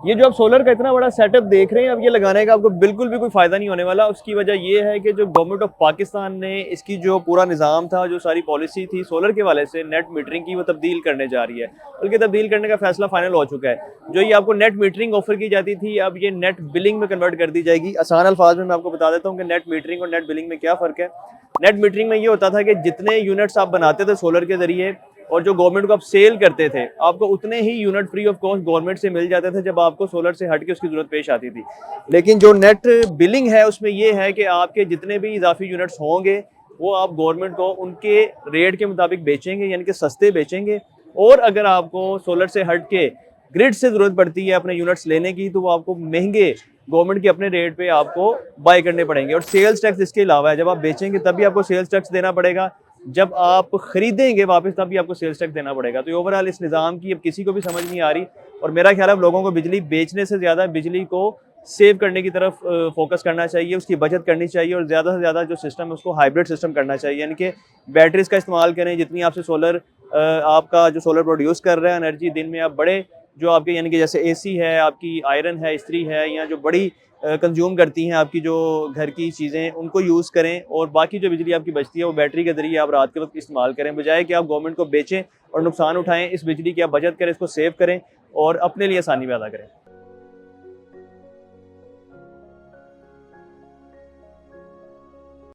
ये जो आप सोलर का इतना बड़ा सेटअप देख रहे हैं, अब ये लगाने का आपको बिल्कुल भी कोई फ़ायदा नहीं होने वाला। उसकी वजह ये है कि जो गवर्नमेंट ऑफ पाकिस्तान ने इसकी जो पूरा निज़ाम था, जो सारी पॉलिसी थी सोलर के हवाले से नेट मीटरिंग की, वो तब्दील करने जा रही है। बल्कि तब्दील करने का फैसला फाइनल हो चुका है। जो ये आपको नेट मीटरिंग ऑफर की जाती थी, अब ये नेट बिलिंग में कन्वर्ट कर दी जाएगी। आसान अल्फाज में मैं आपको बता देता हूँ कि नेट मीटरिंग और नेट बिलिंग में क्या फ़र्क है। नेट मीटरिंग में ये होता था कि जितने यूनिट्स आप बनाते थे सोलर के ज़रिए और जो गवर्नमेंट को आप सेल करते थे, आपको उतने ही unit free of cost government से मिल जाते थे जब आपको सोलर से हट के उसकी जरूरत पेश आती थी। लेकिन जो नेट बिलिंग है उसमें ये है कि आपके जितने भी इजाफी यूनिट्स होंगे वो आप गवर्नमेंट को उनके रेट के मुताबिक बेचेंगे, यानी कि सस्ते बेचेंगे। और अगर आपको सोलर से हट के ग्रिड से जरूरत पड़ती है अपने यूनिट्स लेने की, तो वो आपको महंगे गवर्नमेंट के अपने रेट पे आपको बाय करने पड़ेंगे। और सेल्स टैक्स इसके अलावा है, जब आप बेचेंगे तभी आपको सेल्स टैक्स देना पड़ेगा, जब आप खरीदेंगे वापस तभी आपको सेल्स टैक्स देना पड़ेगा। तो ओवरऑल इस निज़ाम की अब किसी को भी समझ नहीं आ रही। और मेरा ख्याल है अब लोगों को बिजली बेचने से ज़्यादा बिजली को सेव करने की तरफ फोकस करना चाहिए, उसकी बचत करनी चाहिए और ज़्यादा से ज़्यादा जो सिस्टम है उसको हाइब्रिड सिस्टम करना चाहिए, यानी कि बैटरीज का इस्तेमाल करें। जितनी आपसे सोलर आपका जो सोलर प्रोड्यूस कर रहा है एनर्जी, दिन में आप बड़े जो आपके यानी कि जैसे एसी है, आपकी आयरन है, इस्त्री है, या जो बड़ी कंज्यूम करती हैं आपकी जो घर की चीज़ें, उनको यूज़ करें। और बाकी जो बिजली आपकी बचती है वो बैटरी के ज़रिए आप रात के वक्त इस्तेमाल करें, बजाय कि आप गवर्नमेंट को बेचें और नुकसान उठाएं। इस बिजली की आप बचत करें, इसको सेव करें और अपने लिए आसानी पैदा करें।